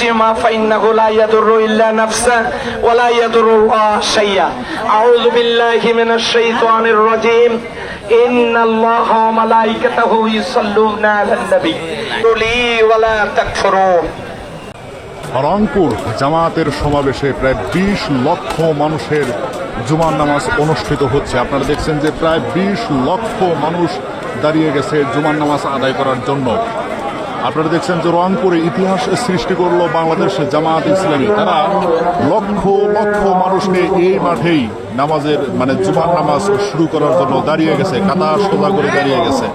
الصيام فإنه لا يضر إلا نفسه ولا يضر الله شيئا أعوذ بالله من الشيطان الرجيم إن الله وملائكته يصلون على النبي لي ولا تكفروا রংপুর জামাতের সমাবেশে প্রায় ২০ লক্ষ মানুষের জুমার নামাজ অনুষ্ঠিত হচ্ছে। আপনারা দেখছেন যে প্রায় ২০ লক্ষ মানুষ দাঁড়িয়ে গেছে জুমার নামাজ আদায় করার জন্য। আপনারা দেখছেন যে রংপুরে ইতিহাস সৃষ্টি করলো বাংলাদেশ জামাত ইসলামী। তারা লক্ষ লক্ষ মানুষ নিয়ে এই মাঠেই নামাজের জুমার নামাজ শুরু করার জন্য দাঁড়িয়ে গেছে, কাতার সোজা করে দাঁড়িয়ে গেছে।